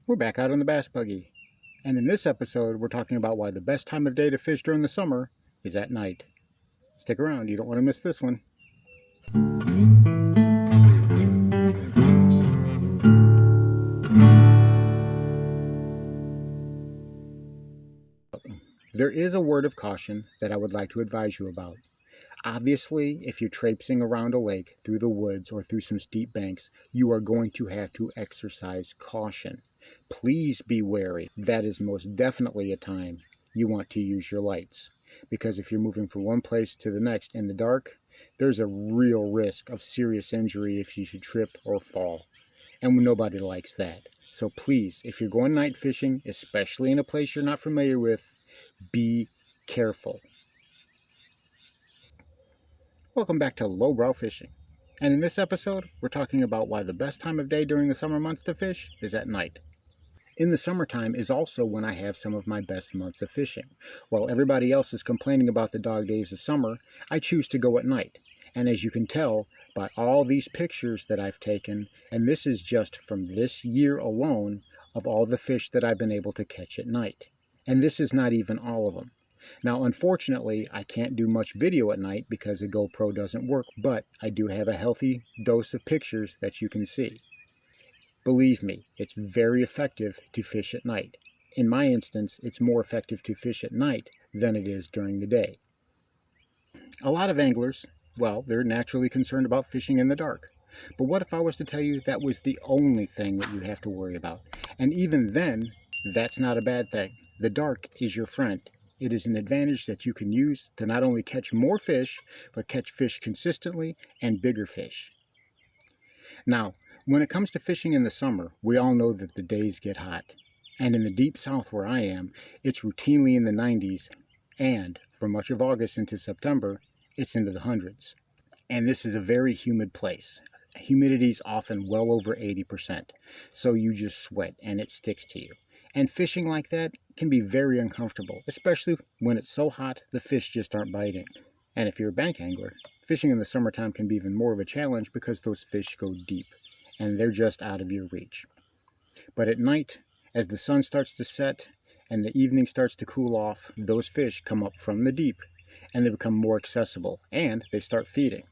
We're back out on the bass buggy, and in this episode we're talking about why the best time of day to fish during the summer is at night. Stick around, you don't want to miss this one. There is a word of caution that I would like to advise you about. Obviously, if you're traipsing around a lake, through the woods, or through some steep banks, you are going to have to exercise caution. Please be wary. That is most definitely a time you want to use your lights. Because if you're moving from one place to the next in the dark, there's a real risk of serious injury if you should trip or fall. And nobody likes that. So please, if you're going night fishing, especially in a place you're not familiar with, be careful. Welcome back to Lowbrow Fishing, and in this episode we're talking about why the best time of day during the summer months to fish is at night. In the summertime is also when I have some of my best months of fishing. While everybody else is complaining about the dog days of summer, I choose to go at night, and as you can tell by all these pictures that I've taken, and this is just from this year alone, of all the fish that I've been able to catch at night. And this is not even all of them. Now, unfortunately, I can't do much video at night because a GoPro doesn't work, but I do have a healthy dose of pictures that you can see. Believe me, it's very effective to fish at night. In my instance, it's more effective to fish at night than it is during the day. A lot of anglers, well, they're naturally concerned about fishing in the dark. But what if I was to tell you that was the only thing that you have to worry about? And even then, that's not a bad thing. The dark is your friend. It is an advantage that you can use to not only catch more fish, but catch fish consistently and bigger fish. Now, when it comes to fishing in the summer, we all know that the days get hot. And in the deep south where I am, it's routinely in the 90s, and for much of August into September, it's into the hundreds. And this is a very humid place. Humidity is often well over 80%, so you just sweat and it sticks to you. And fishing like that can be very uncomfortable, especially when it's so hot the fish just aren't biting. And if you're a bank angler, fishing in the summertime can be even more of a challenge because those fish go deep and they're just out of your reach. But at night, as the sun starts to set and the evening starts to cool off, those fish come up from the deep and they become more accessible and they start feeding.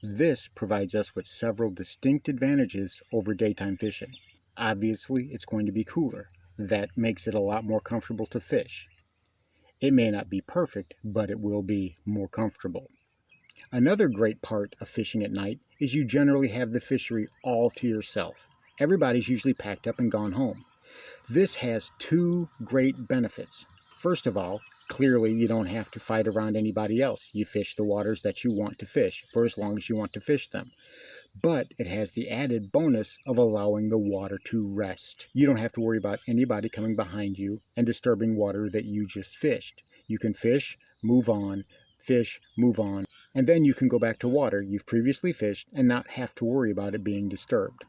This provides us with several distinct advantages over daytime fishing. Obviously, it's going to be cooler. That makes it a lot more comfortable to fish. It may not be perfect, but it will be more comfortable. Another great part of fishing at night is you generally have the fishery all to yourself. Everybody's usually packed up and gone home. This has two great benefits. First of all, clearly you don't have to fight around anybody else. You fish the waters that you want to fish for as long as you want to fish them. But it has the added bonus of allowing the water to rest. You don't have to worry about anybody coming behind you and disturbing water that you just fished. You can fish, move on, and then you can go back to water you've previously fished and not have to worry about it being disturbed.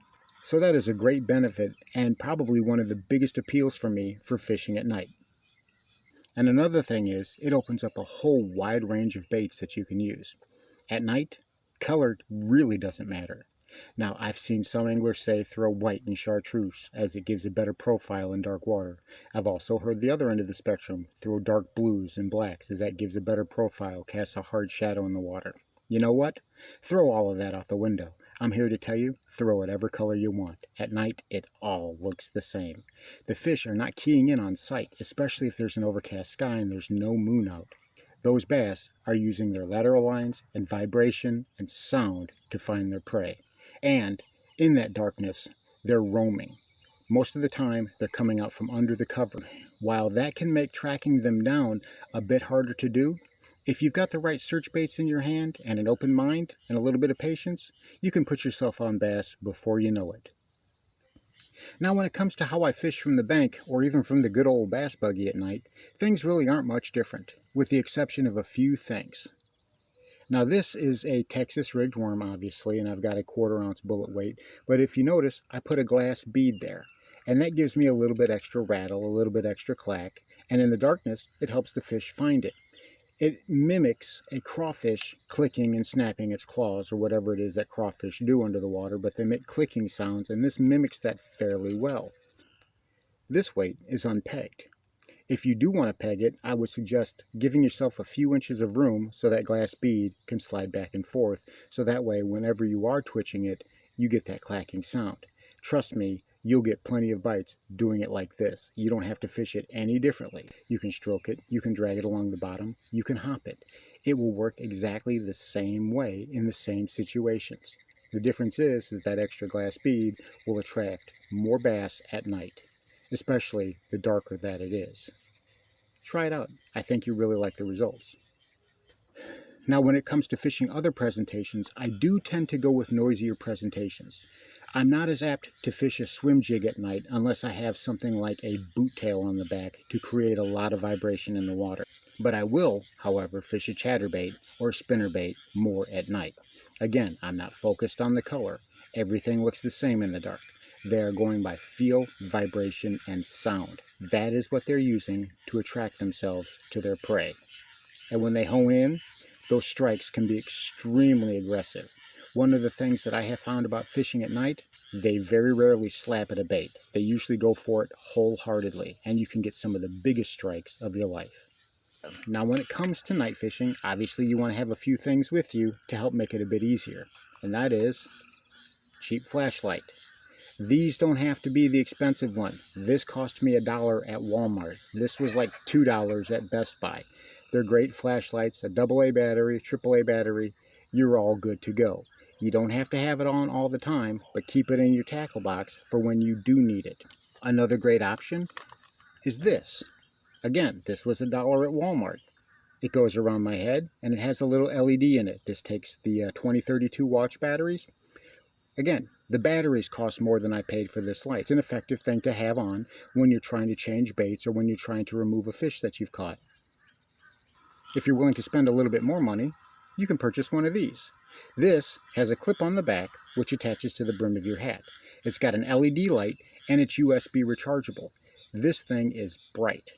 So that is a great benefit and probably one of the biggest appeals for me for fishing at night. And another thing is, it opens up a whole wide range of baits that you can use. At night, color really doesn't matter. Now, I've seen some anglers say throw white in chartreuse as it gives a better profile in dark water. I've also heard the other end of the spectrum, throw dark blues and blacks as that gives a better profile, casts a hard shadow in the water. You know what? Throw all of that out the window. I'm here to tell you, throw whatever color you want. At night, it all looks the same. The fish are not keying in on sight, especially if there's an overcast sky and there's no moon out. Those bass are using their lateral lines and vibration and sound to find their prey. And in that darkness, they're roaming. Most of the time, they're coming out from under the cover. While that can make tracking them down a bit harder to do, if you've got the right search baits in your hand and an open mind and a little bit of patience, you can put yourself on bass before you know it. Now, when it comes to how I fish from the bank, or even from the good old bass buggy at night, things really aren't much different, with the exception of a few things. Now, this is a Texas rigged worm, obviously, and I've got a 1/4 ounce bullet weight, but if you notice, I put a glass bead there, and that gives me a little bit extra rattle, a little bit extra clack, and in the darkness, it helps the fish find it. It mimics a crawfish clicking and snapping its claws, or whatever it is that crawfish do under the water, but they make clicking sounds, and this mimics that fairly well. This weight is unpegged. If you do want to peg it, I would suggest giving yourself a few inches of room so that glass bead can slide back and forth, so that way whenever you are twitching it, you get that clacking sound. Trust me, you'll get plenty of bites doing it like this. You don't have to fish it any differently. You can stroke it, you can drag it along the bottom, you can hop it. It will work exactly the same way in the same situations. The difference is that extra glass bead will attract more bass at night, especially the darker that it is. Try it out. I think you really like the results. Now, when it comes to fishing other presentations, I do tend to go with noisier presentations. I'm not as apt to fish a swim jig at night unless I have something like a boot tail on the back to create a lot of vibration in the water. But I will, however, fish a chatterbait or spinnerbait more at night. Again, I'm not focused on the color. Everything looks the same in the dark. They are going by feel, vibration, and sound. That is what they're using to attract themselves to their prey. And when they hone in, those strikes can be extremely aggressive. One of the things that I have found about fishing at night, they very rarely slap at a bait. They usually go for it wholeheartedly, and you can get some of the biggest strikes of your life. Now, when it comes to night fishing, obviously you want to have a few things with you to help make it a bit easier, and that is cheap flashlight. These don't have to be the expensive one. This cost me $1 at Walmart. This was like $2 at Best Buy. They're great flashlights, a AA battery, AAA battery. You're all good to go. You don't have to have it on all the time, but keep it in your tackle box for when you do need it. Another great option is this. Again, this was $1 at Walmart. It goes around my head, and it has a little LED in it. This takes the 2032 watch batteries. Again, the batteries cost more than I paid for this light. It's an effective thing to have on when you're trying to change baits or when you're trying to remove a fish that you've caught. If you're willing to spend a little bit more money, you can purchase one of these. This has a clip on the back which attaches to the brim of your hat. It's got an LED light and it's USB rechargeable. This thing is bright.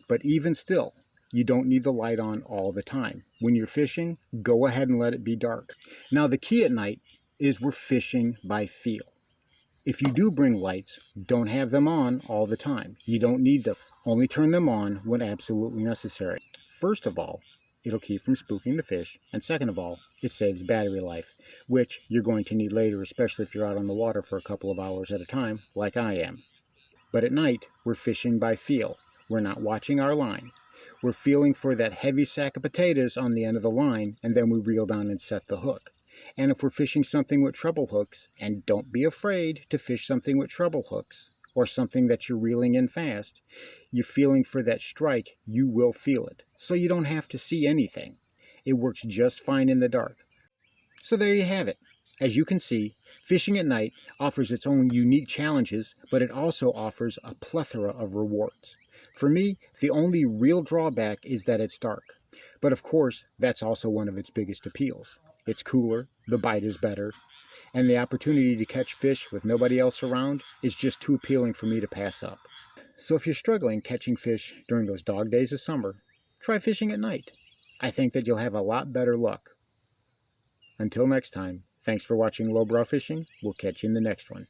But even still, you don't need the light on all the time. When you're fishing, go ahead and let it be dark. Now, the key at night is we're fishing by feel. If you do bring lights, don't have them on all the time. You don't need them. Only turn them on when absolutely necessary. First of all, it'll keep from spooking the fish, and second of all, it saves battery life, which you're going to need later, especially if you're out on the water for a couple of hours at a time, like I am. But at night, we're fishing by feel. We're not watching our line. We're feeling for that heavy sack of potatoes on the end of the line, and then we reel down and set the hook. And if we're fishing something with treble hooks, and don't be afraid to fish something with treble hooks, or something that you're reeling in fast, you're feeling for that strike, you will feel it. So you don't have to see anything. It works just fine in the dark. So there you have it. As you can see, fishing at night offers its own unique challenges, but it also offers a plethora of rewards. For me, the only real drawback is that it's dark. But of course, that's also one of its biggest appeals. It's cooler, the bite is better, and the opportunity to catch fish with nobody else around is just too appealing for me to pass up. So if you're struggling catching fish during those dog days of summer, try fishing at night. I think that you'll have a lot better luck. Until next time, thanks for watching Lowbrow Fishing. We'll catch you in the next one.